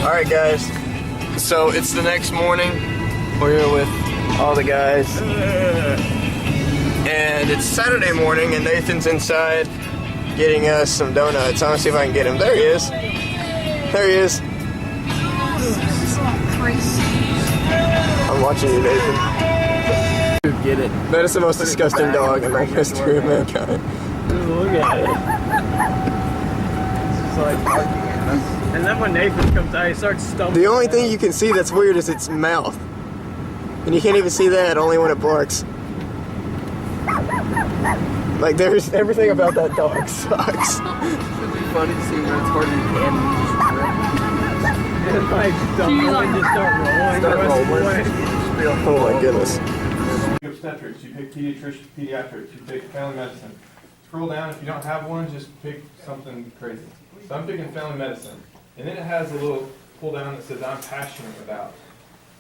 Alright guys, so it's the next morning. We're here with all the guys. And it's Saturday morning and Nathan's inside getting us some donuts. I'm gonna see if I can get him. There he is. There he is. I'm watching you, Nathan. Get it. That is the most disgusting dog in the history of mankind. Look at it. It's like barking at us. And then when Nathan comes out, he starts stumbling. The only thing you can see that's weird is its mouth. And you can't even see that, only when it barks. Like, there's everything about that dog sucks. It'd be funny to see when it's harder than And like, the moment just start rolling. Oh my goodness. Obstetrics, you pick pediatrics, you pick family medicine. Scroll down, if you don't have one, just pick something crazy. So I'm picking family medicine. And then it has a little pull down that says I'm passionate about.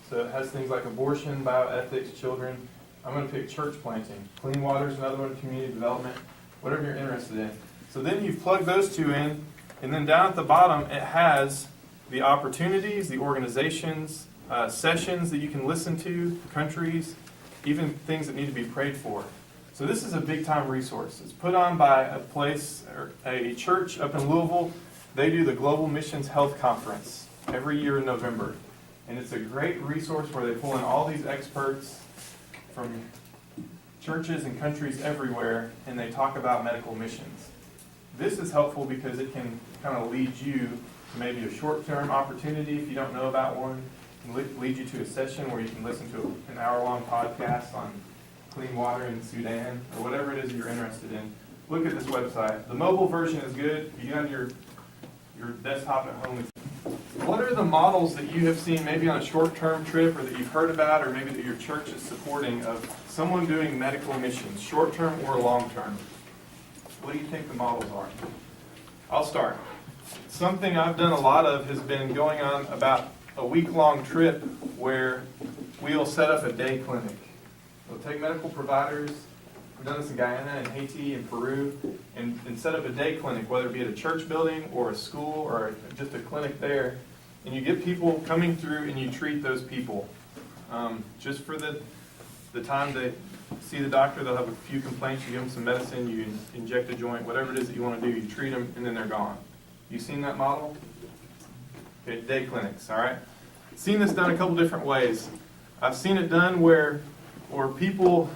So it has things like abortion, bioethics, children. I'm going to pick church planting. Clean water is another one, community development, whatever you're interested in. So then you've plugged those two in, and then down at the bottom it has the opportunities, the organizations, sessions that you can listen to, countries, even things that need to be prayed for. So this is a big time resource. It's put on by a place, or a church up in Louisville. They do the Global Missions Health Conference every year in November. And it's a great resource where they pull in all these experts from churches and countries everywhere, and they talk about medical missions. This is helpful because it can kind of lead you to maybe a short-term opportunity if you don't know about one. It can lead you to a session where you can listen to an hour-long podcast on clean water in Sudan, or whatever it is you're interested in. Look at this website. The mobile version is good. You got your desktop at home. What are the models that you have seen maybe on a short-term trip, or that you've heard about, or maybe that your church is supporting, of someone doing medical missions, short-term or long-term? What do you think the models are? I'll start. Something I've done a lot of has been going on about a week-long trip where we'll set up a day clinic. We'll take medical providers. We've done this in Guyana and Haiti and Peru, and set up a day clinic, whether it be at a church building or a school or just a clinic there. And you get people coming through and you treat those people. Just for the time they see the doctor, they'll have a few complaints, you give them some medicine, you inject a joint, whatever it is that you want to do, you treat them, and then they're gone. You seen that model? Okay, day clinics, all right? Seen this done a couple different ways. I've seen it done where people,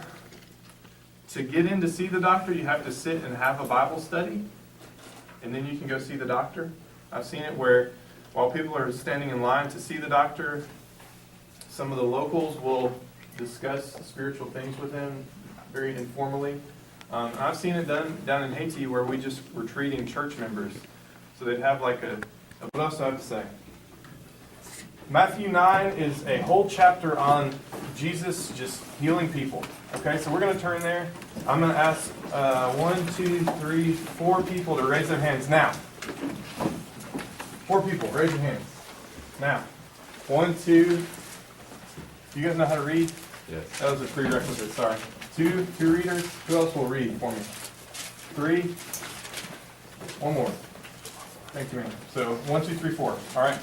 to get in to see the doctor, you have to sit and have a Bible study, and then you can go see the doctor. I've seen it where while people are standing in line to see the doctor, some of the locals will discuss spiritual things with them very informally. I've seen it done down in Haiti where we're treating church members. So they'd have like what else do I have to say? Matthew 9 is a whole chapter on Jesus just healing people. Okay, so we're going to turn there. I'm going to ask 1, 2, 3, 4 people to raise their hands now. 4 people, raise your hands. Now. 1, 2. You guys know how to read? Yes. That was a prerequisite, sorry. 2 readers. Who else will read for me? 3. One more. Thank you, man. So 1, 2, 3, 4. All right.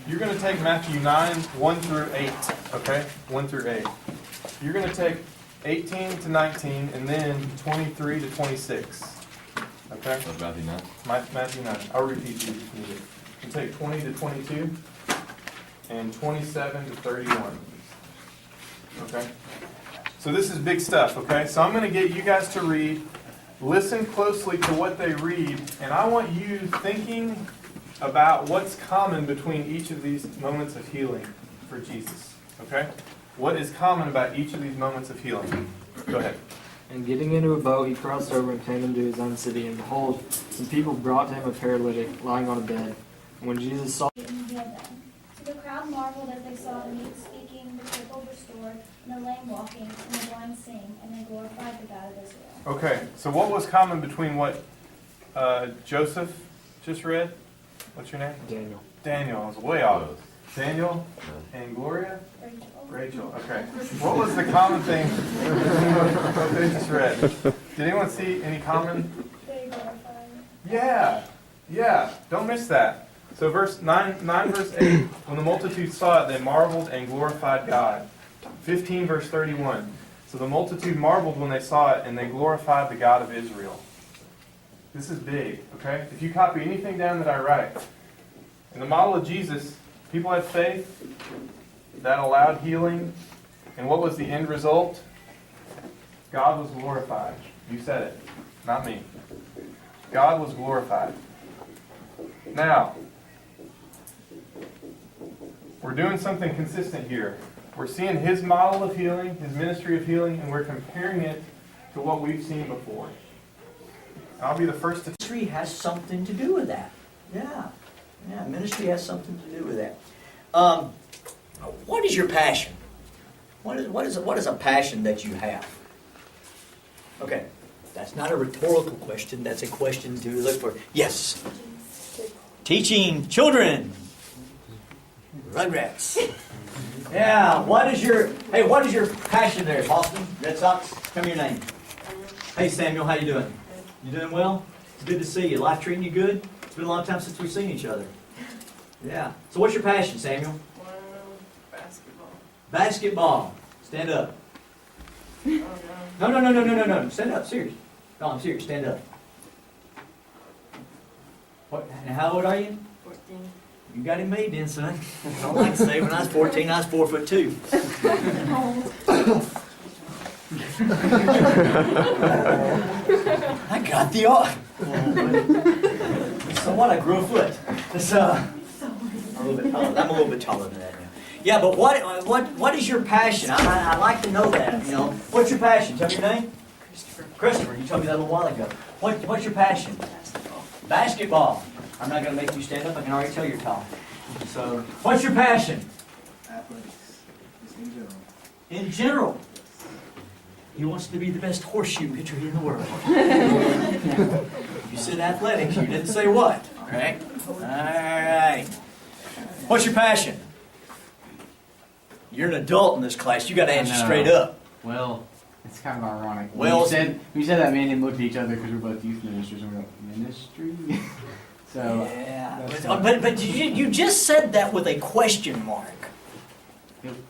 You're going to take Matthew 9, 1 through 8. Okay? 1 through 8. You're going to take 18 to 19 and then 23 to 26. Okay? So Matthew 9. Matthew 9. I'll repeat these if needed. You take 20 to 22 and 27 to 31. Okay? So this is big stuff, okay? So I'm going to get you guys to read. Listen closely to what they read, and I want you thinking about what's common between each of these moments of healing for Jesus. Okay? What is common about each of these moments of healing? Go ahead. And getting into a boat, he crossed over and came into his own city. And behold, some people brought to him a paralytic lying on a bed. And when Jesus saw and healed them. So the crowd marveled as they saw the mute speaking, the crippled restored, and the lame walking, and the blind sing, and they glorified the God of Israel. Okay, so what was common between what Joseph just read? What's your name? Daniel. Daniel. I was way off. Daniel and Gloria? Rachel. Okay. What was the common thing what they just read? Did anyone see any common? They glorified. Yeah. Don't miss that. So verse 9 verse 8, when the multitude saw it, they marveled and glorified God. 15 verse 31. So the multitude marveled when they saw it, and they glorified the God of Israel. This is big, okay? If you copy anything down that I write, in the model of Jesus, people had faith, that allowed healing, and what was the end result? God was glorified. You said it, not me. God was glorified. Now, we're doing something consistent here. We're seeing his model of healing, his ministry of healing, and we're comparing it to what we've seen before. I'll be the first to... Ministry has something to do with that. Yeah. Yeah, ministry has something to do with that. What is your passion? What is a passion that you have? Okay, that's not a rhetorical question. That's a question to look for. Yes. Teaching children. Rugrats. Yeah, what is your passion there, Boston? Red Sox? Tell me your name. Hey, Samuel, how you doing? You doing well? It's good to see you. Life treating you good? It's been a long time since we've seen each other. Yeah. So what's your passion, Samuel? Basketball. Basketball. Stand up. No. Stand up. Serious. No, I'm serious. Stand up. What? And how old are you? 14. You got him made then, son. I don't like to say when I was 14, I was 4'2". I got the art. So what? I grew a foot. I'm a little bit taller than that now. Yeah, but what is your passion? I like to know that. You know, what's your passion? Tell me your name. Christopher. You told me that a little while ago. What's your passion? Basketball. I'm not going to make you stand up. I can already tell you're tall. So, what's your passion? Athletics. Just in general. In general. He wants to be the best horseshoe pitcher in the world. You said athletics. You didn't say what. All right. All right. What's your passion? You're an adult in this class. You got to answer straight up. Well, it's kind of ironic. Well, when you said that, me and him looked at each other because we're both youth ministers, and we're like, ministry? So yeah, but you just said that with a question mark.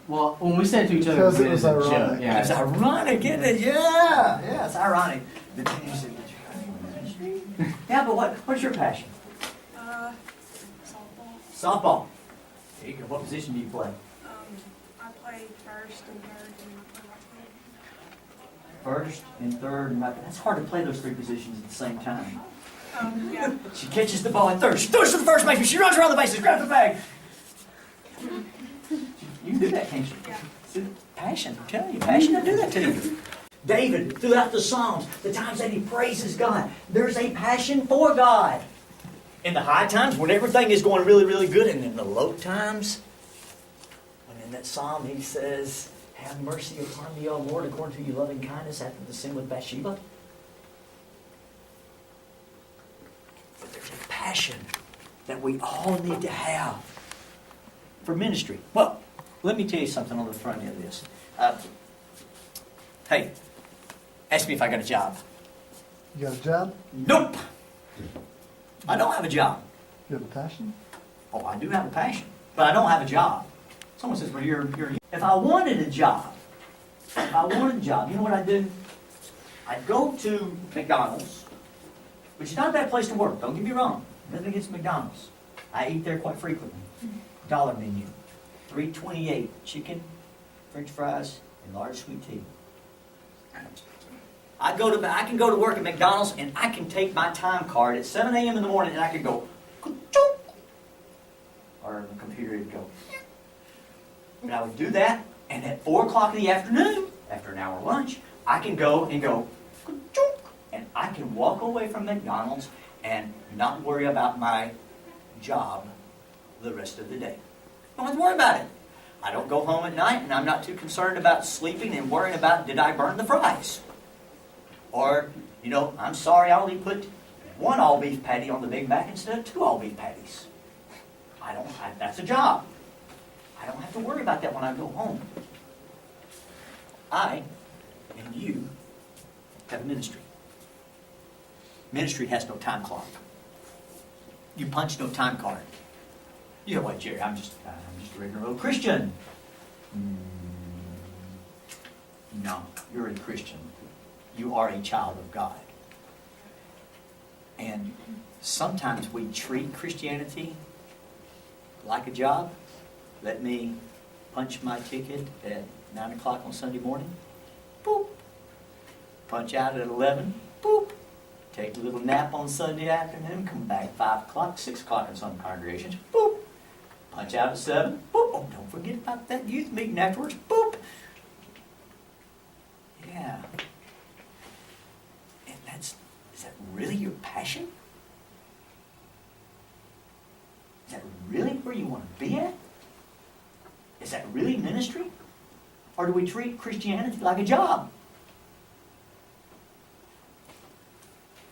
Well, when we said it to each other, Because it was ironic. Yeah, It's ironic, isn't it? Yeah, it's ironic. You said, yeah, but what's your passion? Softball. Softball. There you go. What position do you play? I played first and third and I play First and third. And that's hard to play those three positions at the same time. yeah. She catches the ball at third. She throws to the first baseman. She runs around the bases, grabs the bag. You can do that, can't you? Yeah. See, passion, I'm telling you, passion will do that to you. David, throughout the Psalms, the times that he praises God, there's a passion for God. In the high times, when everything is going really, really good, and in the low times, when in that Psalm he says, have mercy upon me, O Lord, according to your loving kindness after the sin with Bathsheba. But there's a passion that we all need to have for ministry. Well, let me tell you something on the front end of this. Hey, ask me if I got a job. You got a job? Nope. I don't have a job. You have a passion? Oh, I do have a passion, but I don't have a job. Someone says, well, you're... If I wanted a job, you know what I'd do? I'd go to McDonald's, which is not a bad place to work, don't get me wrong. Nothing against McDonald's. I eat there quite frequently. Dollar menu. $3.28 chicken, French fries, and large sweet tea. I can go to work at McDonald's and I can take my time card at 7 a.m. in the morning and I can go, or the computer would go. And I would do that, and at 4 o'clock in the afternoon, after an hour lunch, I can go, and I can walk away from McDonald's and not worry about my job the rest of the day. I don't have to worry about it. I don't go home at night, and I'm not too concerned about sleeping and worrying about, did I burn the fries? Or, I'm sorry, I only put 1 all-beef patty on the Big Mac instead of 2 all-beef patties. That's a job. I don't have to worry about that when I go home. I and you have ministry. Ministry has no time clock. You punch no time card. You know what, Jerry? I'm just a regular old Christian. No, you're a Christian. You are a child of God. And sometimes we treat Christianity like a job. Let me punch my ticket at 9 o'clock on Sunday morning. Boop. Punch out at 11. Boop. Take a little nap on Sunday afternoon. Come back 5 o'clock, 6 o'clock in some congregations. Boop. Punch out at 7. Boop. Oh, don't forget about that youth meeting afterwards. Boop. Yeah. And is that really your passion? Is that really where you want to be at? Is that really ministry? Or do we treat Christianity like a job?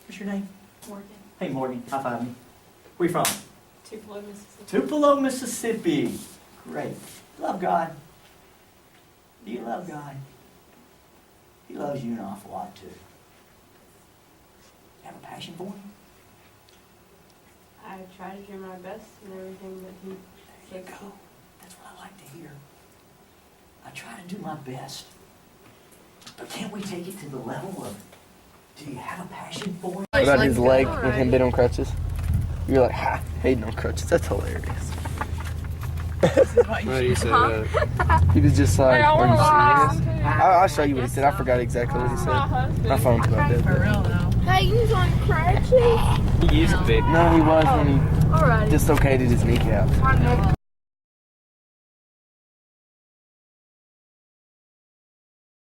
What's your name? Morgan. Hey, Morgan. High five me. Where you from? Tupelo, Mississippi. Tupelo, Mississippi. Great. Love God. Do you love God? He loves you an awful lot, too. You have a passion for Him? I try to do my best in everything that he There you says. go. That's what I like to hear. I try to do my best. But can't we take it to the level of, do you have a passion for it? What about his leg with him being on crutches? You're like, ha, hating on crutches. That's hilarious. Why do you say that? He was just like, are you serious? I'll show you what he said. I forgot exactly what he said. My phone's about dead. For real though. Hey, he's on crutches. He used to be. No, he was when he Alrighty. dislocated his kneecap.